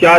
4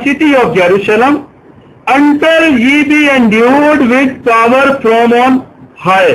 city of Jerusalem until ye be endued with power from on high।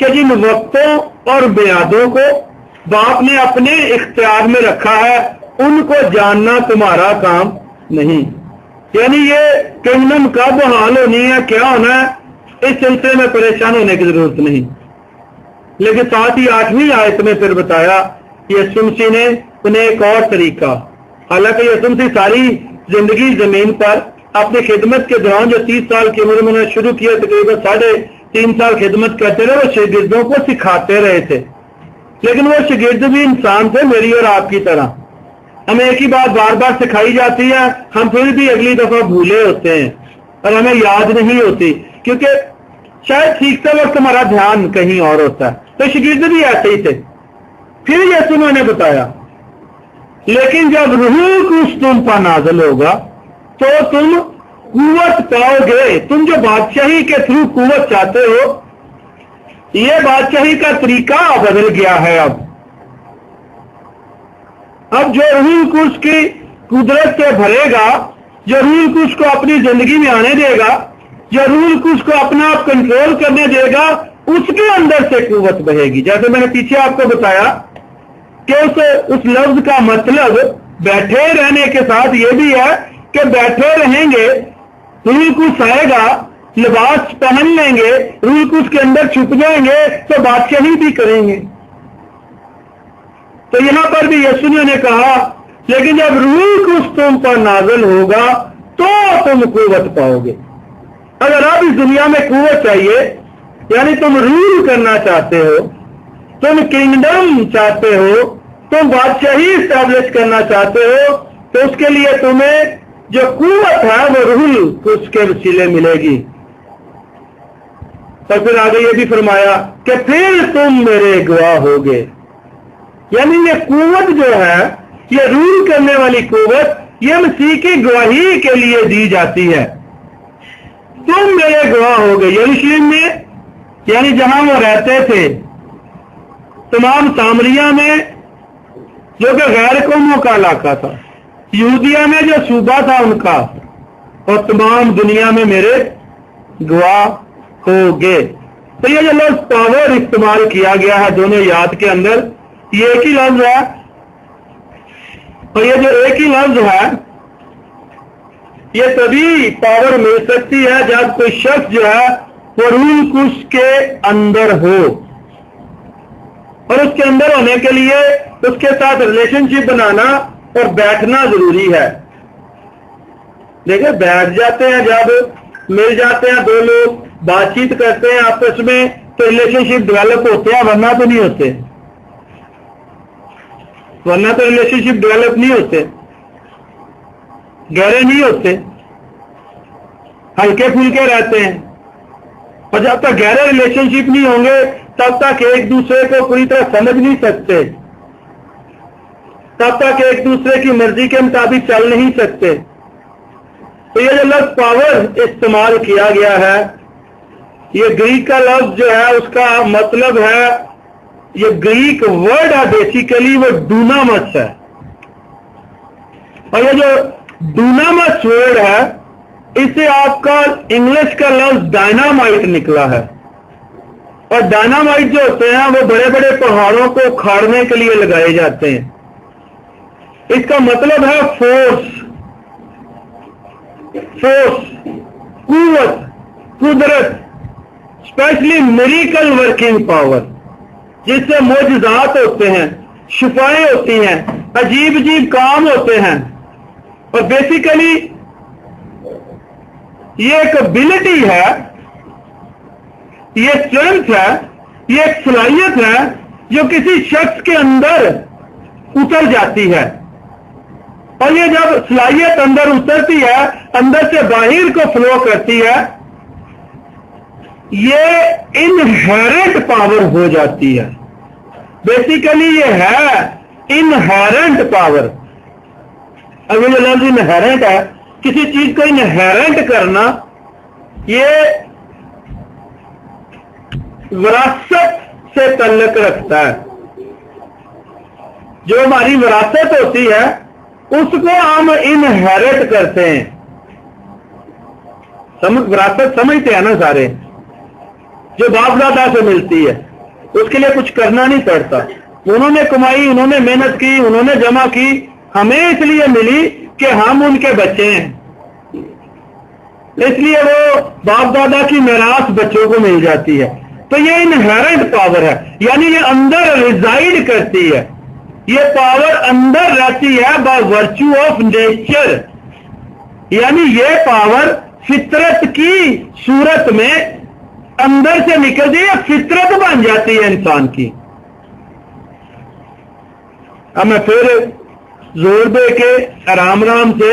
کہ جن وقتوں اور میعادوں کو باپ نے اپنے اختیار میں رکھا ہے ان کو جاننا تمہارا کام نہیں. یعنی یہ کنگڈم کب بحال ہونی ہے، کیا ہونا ہے، اس سلسلے میں پریشان ہونے کی ضرورت نہیں. لیکن ساتھ ہی 8ویں آیت میں پھر بتایا یسوع مسیح نے انہیں ایک اور طریقہ. حالانکہ یسوع مسیح ساری زندگی زمین پر اپنی خدمت کے دوران جو 30 سال کی عمر میں شروع کیا، تقریباً 3.5 سال خدمت کرتے رہے، وہ شاگردوں کو سکھاتے رہے تھے. لیکن وہ شاگرد بھی انسان تھے، میری اور آپ کی طرح. ہمیں ایک ہی بات بار بار سکھائی جاتی ہے، ہم پھر بھی اگلی دفعہ بھولے ہوتے ہیں اور ہمیں یاد نہیں ہوتی، کیونکہ شاید سیکھتے وقت ہمارا دھیان کہیں اور ہوتا ہے. تو شاگرد بھی ایسے ہی تھے. پھر یسوع نے بتایا لیکن جب روح القدس تم پر نازل ہوگا تو تم قوت پاؤ گے. تم جو بادشاہی کے تھرو قوت چاہتے ہو، یہ بادشاہی کا طریقہ بدل گیا ہے. اب جو روح القدس کی قدرت سے بھرے گا، جو روح القدس کو اپنی زندگی میں آنے دے گا، جو روح القدس کو اپنا آپ کنٹرول کرنے دے گا، اس کے اندر سے قوت بہے گی. جیسے میں نے پیچھے آپ کو بتایا کہ اس لفظ کا مطلب بیٹھے رہنے کے ساتھ یہ بھی ہے کہ بیٹھے رہیں گے، روح القدس آئے گا، لباس پہن لیں گے، روح القدس کے اندر چھپ جائیں گے تو بادشاہی بھی کریں گے. تو یہاں پر بھی یسوع نے کہا لیکن جب روح القدس تم پر نازل ہوگا تو تم قوت پاؤ گے. اگر آپ اس دنیا میں قوت چاہیے، یعنی تم رول کرنا چاہتے ہو، تم کنگڈم چاہتے ہو، تم بادشاہی اسٹیبلش کرنا چاہتے ہو، تو اس کے لیے تمہیں جو قوت ہے وہ روح القدس کے وسیلے ملے گی. اور پھر آگے یہ بھی فرمایا کہ پھر تم میرے گواہ ہوگے. یعنی یہ قوت جو ہے، یہ رول کرنے والی قوت، یہ مسیح کی گواہی کے لیے دی جاتی ہے. تم میرے گواہ ہوگے یروشلم میں، یعنی جہاں وہ رہتے تھے، تمام سامریہ میں جو کہ غیر قوموں کا علاقہ تھا، یہودیہ میں جو صوبہ تھا ان کا، اور تمام دنیا میں میرے گواہ ہوگے. تو یہ جو لفظ پاور استعمال کیا گیا ہے دونوں یاد کے اندر، یہ ایک ہی لفظ ہے. اور یہ جو ایک ہی لفظ ہے، یہ تبھی پاور مل سکتی ہے جب کوئی شخص جو ہے وہ روح القدس کے اندر ہو. اور اس کے اندر ہونے کے لیے اس کے ساتھ ریلیشن شپ بنانا اور بیٹھنا ضروری ہے. دیکھیں، بیٹھ جاتے ہیں، جب مل جاتے ہیں دو لوگ، بات چیت کرتے ہیں آپس میں، تو ریلیشن شپ ڈیولپ ہوتے ہیں، ورنہ تو نہیں ہوتے. ورنہ تو ریلیشن شپ ڈیولپ نہیں ہوتے، گہرے نہیں ہوتے، ہلکے پھلکے رہتے ہیں. اور جب تک گہرے ریلیشن شپ نہیں ہوں گے تب تک ایک دوسرے کو پوری طرح سمجھ نہیں سکتے، تب تک ایک دوسرے کی مرضی کے مطابق چل نہیں سکتے. تو یہ جو لفظ پاور استعمال کیا گیا ہے، یہ گریک کا لفظ جو ہے اس کا مطلب ہے، یہ گریک ورڈ ہے بیسیکلی، وہ ڈونامس ہے. اور یہ جو ڈونامس ورڈ ہے، اس سے آپ کا انگلش کا لفظ ڈائنامائٹ نکلا ہے. اور ڈائنامائٹ جو ہوتے ہیں وہ بڑے بڑے پہاڑوں کو اکھاڑنے کے لیے لگائے جاتے ہیں. اس کا مطلب ہے فورس، قوت، قدرت، اسپیشلی میریکل ورکنگ پاور، جس سے معجزات ہوتے ہیں، شفائیں ہوتی ہیں، عجیب عجیب کام ہوتے ہیں. اور بیسیکلی یہ ایک ابیلٹی ہے، یہ اسٹرینتھ ہے، یہ ایک صلاحیت ہے جو کسی شخص کے اندر اتر جاتی ہے. اور یہ جب صلاحیت اندر اترتی ہے، اندر سے باہر کو فلو کرتی ہے، یہ انہیرنٹ پاور ہو جاتی ہے. بیسیکلی یہ ہے انہیرنٹ پاور. اب یہ جو لفظ انہیرنٹ ہے، کسی چیز کو انہیرنٹ کرنا، یہ وراثت سے تعلق رکھتا ہے. جو ہماری وراثت ہوتی ہے اس کو ہم انہیرٹ کرتے ہیں. وراثت سمجھتے ہیں نا سارے، جو باپ دادا سے ملتی ہے. اس کے لیے کچھ کرنا نہیں پڑتا. انہوں نے کمائی, انہوں نے محنت کی, انہوں نے جمع کی, ہمیں اس لیے ملی کہ ہم ان کے بچے ہیں, اس لیے وہ باپ دادا کی میراث بچوں کو مل جاتی ہے. تو یہ انہیرنٹ پاور ہے, یعنی یہ اندر ریزائڈ کرتی ہے, یہ پاور اندر رہتی ہے بائی ورچو آف نیچر. یعنی یہ پاور فطرت کی صورت میں اندر سے نکلتی ہے, فطرت بن جاتی ہے انسان کی. اب میں پھر زور دے کے آرام آرام سے,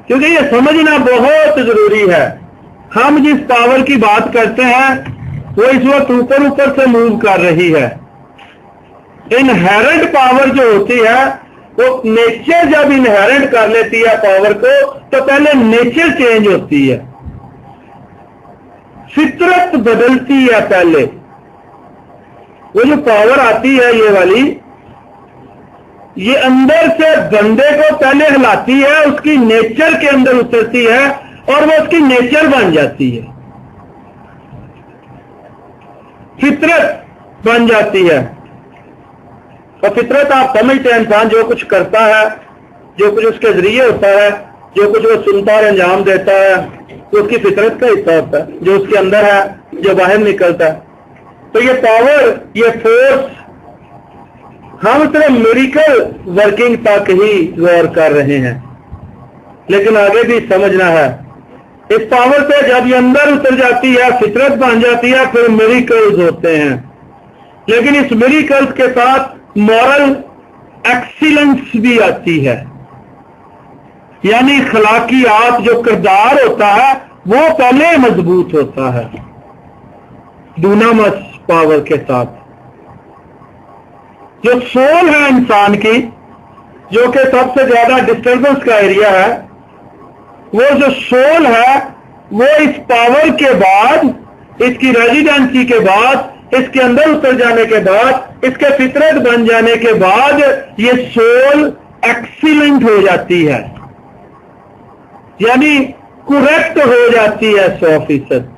کیونکہ یہ سمجھنا بہت ضروری ہے. ہم جس پاور کی بات کرتے ہیں وہ اس وقت اوپر سے موو کر رہی ہے. انہیرنٹ پاور جو ہوتی ہے وہ نیچر جب انہیرنٹ کر لیتی ہے پاور کو تو پہلے نیچر چینج ہوتی ہے, فطرت بدلتی ہے. پہلے وہ جو پاور آتی ہے یہ والی, یہ اندر سے بندے کو پہلے ہلاتی ہے, اس کی نیچر کے اندر اترتی ہے اور وہ اس کی نیچر بن جاتی ہے, فطرت بن جاتی ہے. اور فطرت آپ سمجھتے ہیں انسان جو کچھ کرتا ہے, جو کچھ اس کے ذریعے ہوتا ہے, جو کچھ وہ سنتا اور انجام دیتا ہے, تو اس کی فطرت کا حصہ ہوتا ہے, جو اس کے اندر ہے, جو باہر نکلتا ہے. تو یہ پاور, یہ فورس, ہم صرف میریکل ورکنگ تک ہی غور کر رہے ہیں, لیکن آگے بھی سمجھنا ہے. اس پاور سے جب یہ اندر اتر جاتی ہے, فطرت بن جاتی ہے, پھر میریکلز ہوتے ہیں. لیکن اس میریکلز کے ساتھ مورل ایکسیلنس بھی آتی ہے, یعنی اخلاقیات, جو کردار ہوتا ہے وہ پہلے مضبوط ہوتا ہے ڈونامس پاور کے ساتھ. جو سول ہے انسان کی, جو کہ سب سے زیادہ ڈسٹربنس کا ایریا ہے, وہ جو سول ہے وہ اس پاور کے بعد, اس کی ریزیڈنسی کے بعد, اس کے اندر اتر جانے کے بعد, اس کے فطرت بن جانے کے بعد یہ سول ایکسیلنٹ ہو جاتی ہے, یعنی کریکٹ ہو جاتی ہے 100%.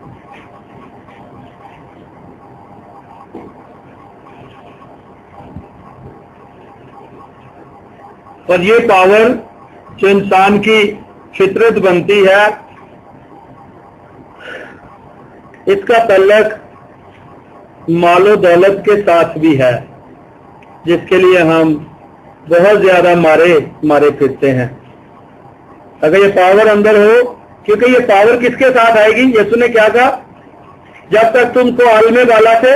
اور یہ پاور جو انسان کی فطرت بنتی ہے, اس کا تعلق مال و دولت کے ساتھ بھی ہے, جس کے لیے ہم بہت زیادہ مارے پھرتے ہیں. اگر یہ پاور اندر ہو, کیونکہ یہ پاور کس کے ساتھ آئے گی؟ یسوع نے کیا کہا, جب تک تم کو عالم بالا سے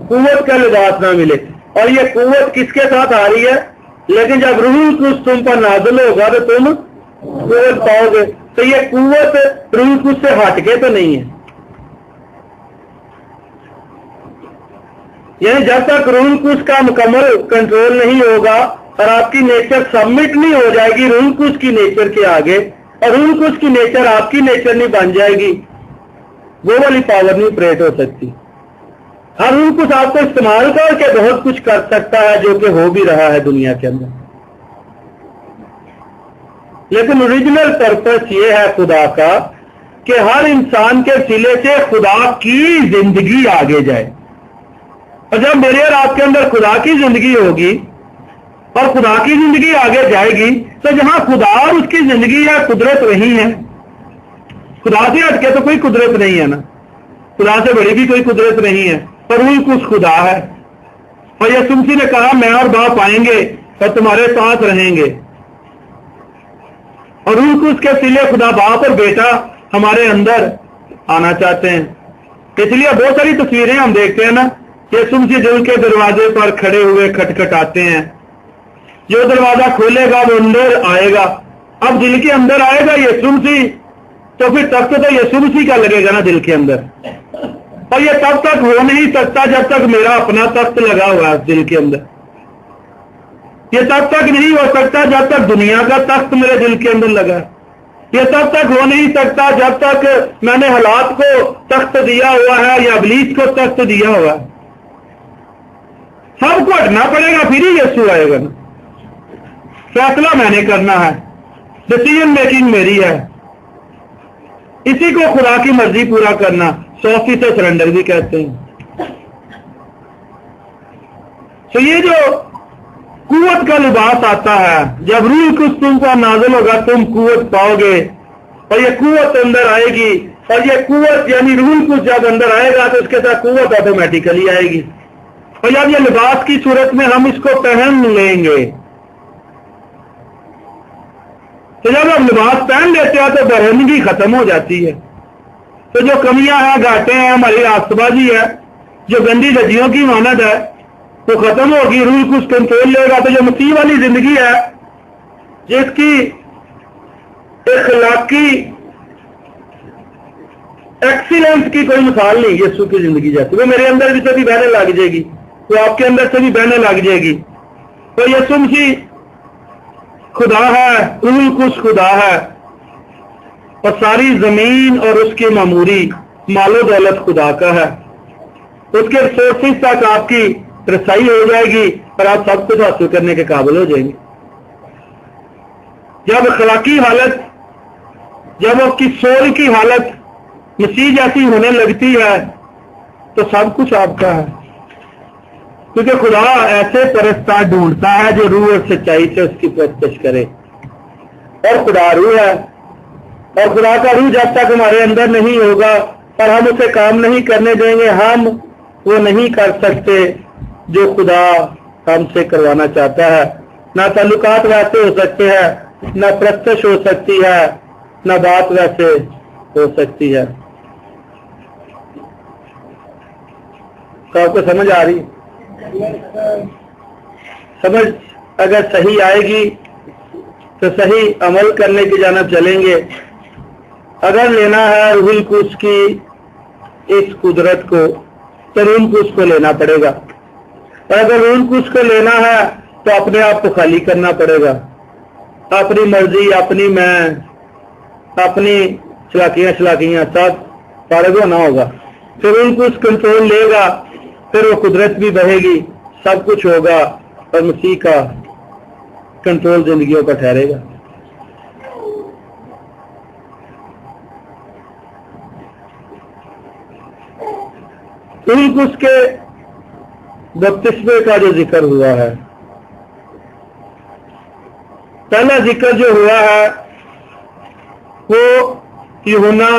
قوت کا لباس نہ ملے. اور یہ قوت کس کے ساتھ آ رہی ہے؟ لیکن جب روح القدس تم پر نازل ہوگا تو تم قوت پاؤ گے. تو یہ قوت روح القدس سے ہٹ کے تو نہیں ہے, یعنی جب تک روح القدس کا مکمل کنٹرول نہیں ہوگا اور آپ کی نیچر سبمٹ نہیں ہو جائے گی روح القدس کی نیچر کے آگے, اور روح القدس کی نیچر آپ کی نیچر نہیں بن جائے گی, وہ والی پاور نہیں آپریٹ ہو سکتی. ہر روح القدس آپ کو استعمال کر کے بہت کچھ کر سکتا ہے, جو کہ ہو بھی رہا ہے دنیا کے اندر, لیکن اوریجنل پرپس یہ ہے خدا کا کہ ہر انسان کے سلے سے خدا کی زندگی آگے جائے. اور جب میرے اور آپ کے اندر خدا کی زندگی ہوگی اور خدا کی زندگی آگے جائے گی, تو جہاں خدا اور اس کی زندگی ہے, قدرت وہی ہے. خدا سے ہٹ کے تو کوئی قدرت نہیں ہے نا, خدا سے بڑی بھی کوئی قدرت نہیں ہے, پر روح القدس خدا ہے. اور یسوع مسیح نے کہا میں اور باپ آئیں گے اور تمہارے ساتھ رہیں گے, اور روح القدس کے سلے خدا باپ اور بیٹا ہمارے اندر آنا چاہتے ہیں. اس لیے بہت ساری تصویریں ہم دیکھتے ہیں نا, یسوع مسیح دل کے دروازے پر کھڑے ہوئے کھٹکھٹاتے ہیں, جو دروازہ کھولے گا وہ اندر آئے گا. اب دل کے اندر آئے گا یسوع مسیح, تو پھر تب تو یسوع مسیح کا لگے گا نا دل کے اندر, اور یہ تب تک ہو نہیں سکتا جب تک میرا اپنا تخت لگا ہوا ہے دل کے اندر. یہ تب تک نہیں ہو سکتا جب تک دنیا کا تخت میرے دل کے اندر لگا. یہ تب تک ہو نہیں سکتا جب تک میں نے حالات کو تخت دیا ہوا ہے یا ابلیس کو تخت دیا ہوا ہے. سب کو ہٹنا پڑے گا, پھر ہی یسوع آئے گا. فیصلہ میں نے کرنا ہے, ڈسیزن میکنگ میری ہے. اسی کو خدا کی مرضی پورا کرنا 100% سرنڈر بھی کہتے ہیں. تو یہ جو قوت کا لباس آتا ہے، جب روح القدس تم پر نازل ہوگا تم قوت پاؤ گے، اور یہ قوت اندر آئے گی، اور یہ قوت یعنی روح القدس جب اندر آئے گا تو اس کے ساتھ قوت آٹومیٹیکلی آئے گی، اور جب یہ لباس کی صورت میں ہم اس کو پہن لیں گے، تو جب ہم لباس پہن لیتے ہیں تو برہنگی ختم ہو جاتی ہے، تو جو کمیاں ہیں، گھاٹیں ہیں، ہماری آستبازی ہے، جو گندی دجیوں کی مانند ہے وہ ختم ہوگی، روح القدس کنٹرول لے گا۔ تو جو مسیح والی زندگی ہے جس کی اخلاقی ایکسیلنس کی کوئی مثال نہیں یسوع کی زندگی جیسی، وہ میرے اندر بھی سے بھی بہنے لگ جائے گی، وہ آپ کے اندر سے بھی بہنے لگ جائے گی۔ تو یسوع مسیح خدا ہے، روح القدس خدا ہے، اور ساری زمین اور اس کی معموری مال و دولت خدا کا ہے، اس کے ریسورسز تک آپ کی رسائی ہو جائے گی اور آپ سب کچھ حاصل کرنے کے قابل ہو جائیں گے۔ جب اخلاقی حالت، جب آپ کی سول کی حالت مسیح جیسی ہونے لگتی ہے تو سب کچھ آپ کا ہے، کیونکہ خدا ایسے پرستار ڈھونڈتا ہے جو روح اور سچائی سے اس کی پرستش کرے، اور خدا روح ہے، اور خدا کا روح جب تک ہمارے اندر نہیں ہوگا اور ہم اسے کام نہیں کرنے دیں گے، ہم وہ نہیں کر سکتے جو خدا ہم سے کروانا چاہتا ہے۔ نہ تعلقات ویسے ہو سکتے ہیں، نہ پرستش ہو سکتی ہے، نہ بات ویسے ہو سکتی ہے۔ تو آپ کو سمجھ آ رہی؟ سمجھ اگر صحیح آئے گی تو صحیح عمل کرنے کی جانب چلیں گے۔ اگر لینا ہے روح القدس کی اس قدرت کو تو روح القدس کو لینا پڑے گا، اور اگر روح القدس کو لینا ہے تو اپنے آپ کو خالی کرنا پڑے گا، اپنی مرضی، اپنی میں، اپنی چلاکیاں سب فارغ ہونا ہوگا۔ پھر روح القدس کنٹرول لے گا، پھر وہ قدرت بھی بہے گی، سب کچھ ہوگا، اور مسیح کا کنٹرول زندگیوں کا ٹھہرے گا۔ روح القدس کے بپتسمے کا جو ذکر ہوا ہے، پہلا ذکر جو ہوا ہے وہ یوحنا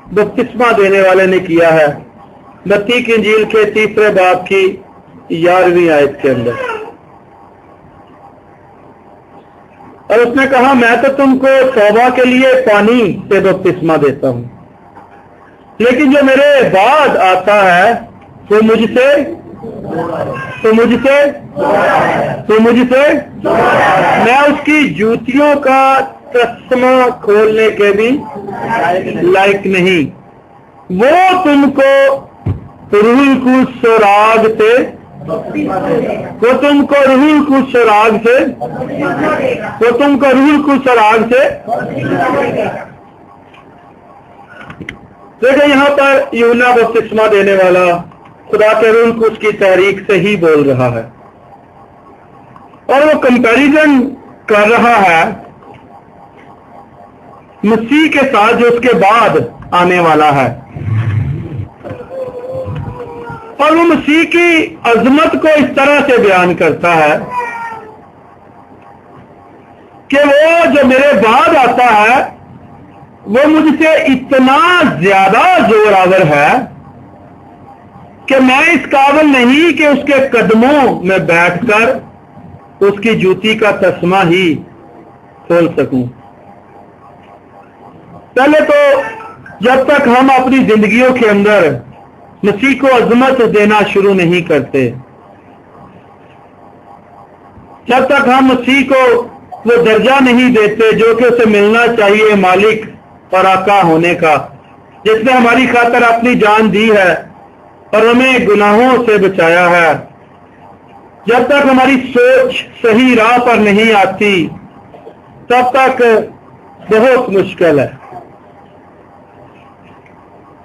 بپتسمہ دینے والے نے کیا ہے، متی کی انجیل کے 3 باب کی 11ویں آیت کے اندر، اور اس نے کہا میں تو تم کو توبہ کے لیے پانی سے بپتسمہ دیتا ہوں، لیکن جو میرے بعد آتا ہے وہ مجھ سے میں اس کی جوتیوں کا تسمہ کھولنے کے بھی لائق نہیں، وہ تم کو روح القدس سراغ سے دیکھیں یہاں پر یوحنا بپتسمہ دینے والا خدا کے روح القدس کی تحریک سے ہی بول رہا ہے، اور وہ کمپیریزن کر رہا ہے مسیح کے ساتھ جو اس کے بعد آنے والا ہے، اور وہ مسیح کی عظمت کو اس طرح سے بیان کرتا ہے کہ وہ جو میرے بعد آتا ہے وہ مجھ سے اتنا زیادہ زور آور ہے کہ میں اس قابل نہیں کہ اس کے قدموں میں بیٹھ کر اس کی جوتی کا تسمہ ہی کھول سکوں۔ پہلے تو جب تک ہم اپنی زندگیوں کے اندر مسیح کو عظمت دینا شروع نہیں کرتے، جب تک ہم مسیح کو وہ درجہ نہیں دیتے جو کہ اسے ملنا چاہیے مالک اور آقا ہونے کا، جس نے ہماری خاطر اپنی جان دی ہے اور ہمیں گناہوں سے بچایا ہے، جب تک ہماری سوچ صحیح راہ پر نہیں آتی تب تک بہت مشکل ہے۔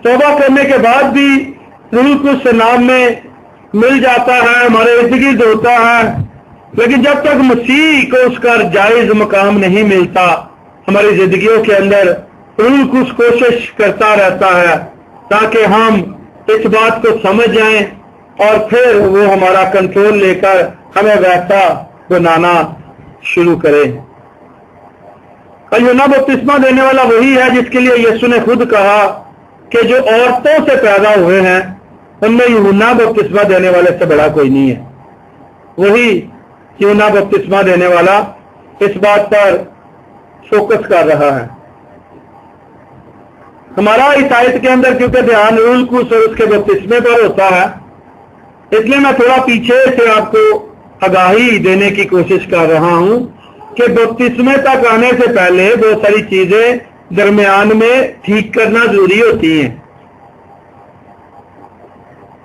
توبہ کرنے کے بعد بھی روح القدس نام میں مل جاتا ہے، ہمارے ارد گرد ہوتا ہے، لیکن جب تک مسیح کو اس کا جائز مقام نہیں ملتا ہماری زندگیوں کے اندر، روح القدس کوشش کرتا رہتا ہے تاکہ ہم اس بات کو سمجھ جائیں اور پھر وہ ہمارا کنٹرول لے کر ہمیں ویسا بنانا شروع کرے۔ یوحنا بپتسمہ دینے والا وہی ہے جس کے لیے یسوع نے خود کہا کہ جو عورتوں سے پیدا ہوئے ہیں ان میں یوحنا بپتسمہ دینے والے سے بڑا کوئی نہیں ہے۔ وہی یوحنا بپتسمہ دینے والا اس بات پر فوکس کر رہا ہے۔ ہمارا اس آیت کے اندر کیونکہ دھیان روح القدس اور اس کے بپتسمے پر ہوتا ہے، اس لیے میں تھوڑا پیچھے سے آپ کو آگاہی دینے کی کوشش کر رہا ہوں کہ بپتسمے تک آنے سے پہلے بہت ساری چیزیں درمیان میں ٹھیک کرنا ضروری ہوتی ہیں۔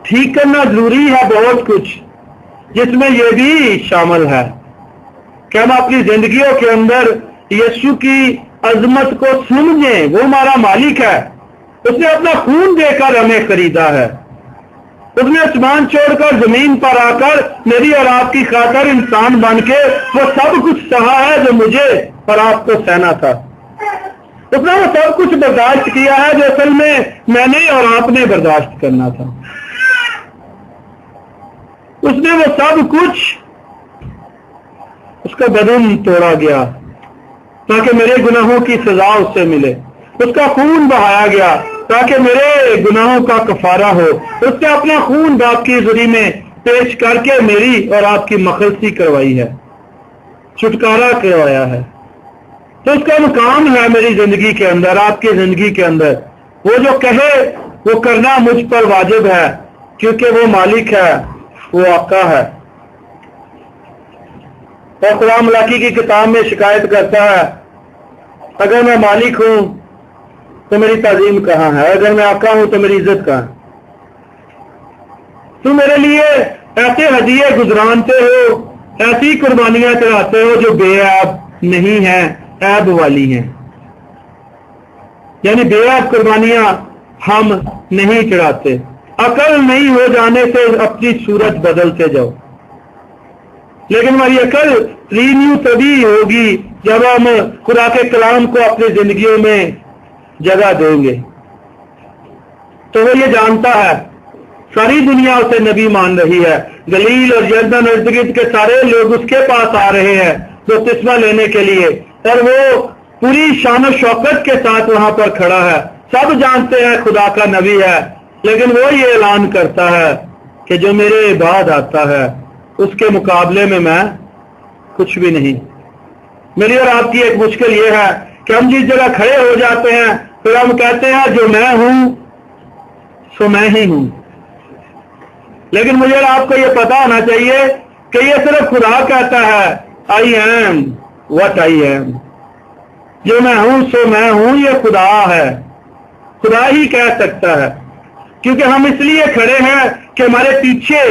ٹھیک کرنا ضروری ہے بہت کچھ، جس میں یہ بھی شامل ہے کہ ہم اپنی زندگیوں کے اندر یسوع کی عظمت کو سمجھیں۔ وہ ہمارا مالک ہے، اس نے اپنا خون دے کر ہمیں خریدا ہے، اس نے آسمان چھوڑ کر زمین پر آ کر میری اور آپ کی خاطر انسان بن کے وہ سب کچھ سہا ہے جو مجھے اور آپ کو سہنا تھا۔ اس نے وہ سب کچھ برداشت کیا ہے جو اصل میں نے اور آپ نے برداشت کرنا تھا۔ اس نے وہ سب کچھ، اس کا بدن توڑا گیا تاکہ میرے گناہوں کی سزا اس سے ملے، اس کا خون بہایا گیا تاکہ میرے گناہوں کا کفارہ ہو، اس نے اپنا خون باپ کی حضوری میں پیش کر کے میری اور آپ کی مخلصی کروائی ہے، چھٹکارا کروایا ہے۔ تو اس کا مقام ہے میری زندگی کے اندر، آپ کی زندگی کے اندر۔ وہ جو کہے وہ کرنا مجھ پر واجب ہے، کیونکہ وہ مالک ہے، وہ آقا ہے۔ اور قرآن ملاکی کی کتاب میں شکایت کرتا ہے، اگر میں مالک ہوں تو میری تعظیم کہاں ہے، اگر میں آقا ہوں تو میری عزت کہاں ہے؟ تو میرے لیے ایسے ہدیے گزرانتے ہو، ایسی قربانیاں چڑھاتے ہو جو بے عیب نہیں ہیں، عیب والی ہیں۔ یعنی بے عیب قربانیاں ہم نہیں چڑھاتے۔ عقل نہیں ہو جانے سے اپنی صورت بدلتے جاؤ، لیکن ہماری عقل رینیو تبھی ہوگی جب ہم خدا کے کلام کو اپنی زندگیوں میں جگہ دیں گے۔ تو وہ یہ جانتا ہے، ساری دنیا اسے نبی مان رہی ہے، گلیل اور یردن اور ارد گرد کے سارے لوگ اس کے پاس آ رہے ہیں بپتسمہ لینے کے لیے، اور وہ پوری شان و شوکت کے ساتھ وہاں پر کھڑا ہے۔ سب جانتے ہیں خدا کا نبی ہے، لیکن وہ یہ اعلان کرتا ہے کہ جو میرے بعد آتا ہے اس کے مقابلے میں کچھ بھی نہیں۔ میری اور آپ کی ایک مشکل یہ ہے کہ ہم جس جگہ کھڑے ہو جاتے ہیں پھر ہم کہتے ہیں جو میں ہوں سو میں ہی ہوں، لیکن مجھے اور آپ کو یہ پتا ہونا چاہیے کہ یہ صرف خدا کہتا ہے I am what I am. جو میں ہوں سو میں ہوں یہ خدا ہے، خدا ہی کہہ سکتا ہے، کیونکہ ہم اس لیے کھڑے ہیں کہ ہمارے پیچھے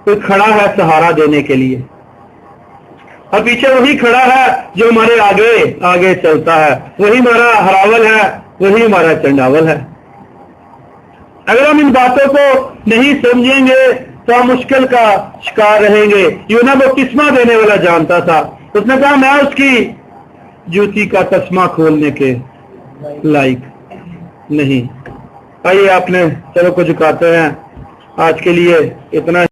کوئی کھڑا ہے سہارا دینے کے لیے، اور پیچھے وہی کھڑا ہے جو ہمارے آگے آگے چلتا ہے، وہی ہمارا ہراول ہے، وہی ہمارا چنڈاول ہے۔ اگر ہم ان باتوں کو نہیں سمجھیں گے تو ہم مشکل کا شکار رہیں گے۔ یوحنا بپتسمہ دینے والا جانتا تھا، اس نے کہا میں اس کی جوتی کا تسمہ کھولنے کے لائق نہیں۔ آئیے آپ نے چلو کو جھکاتے ہیں، آج کے لیے اتنا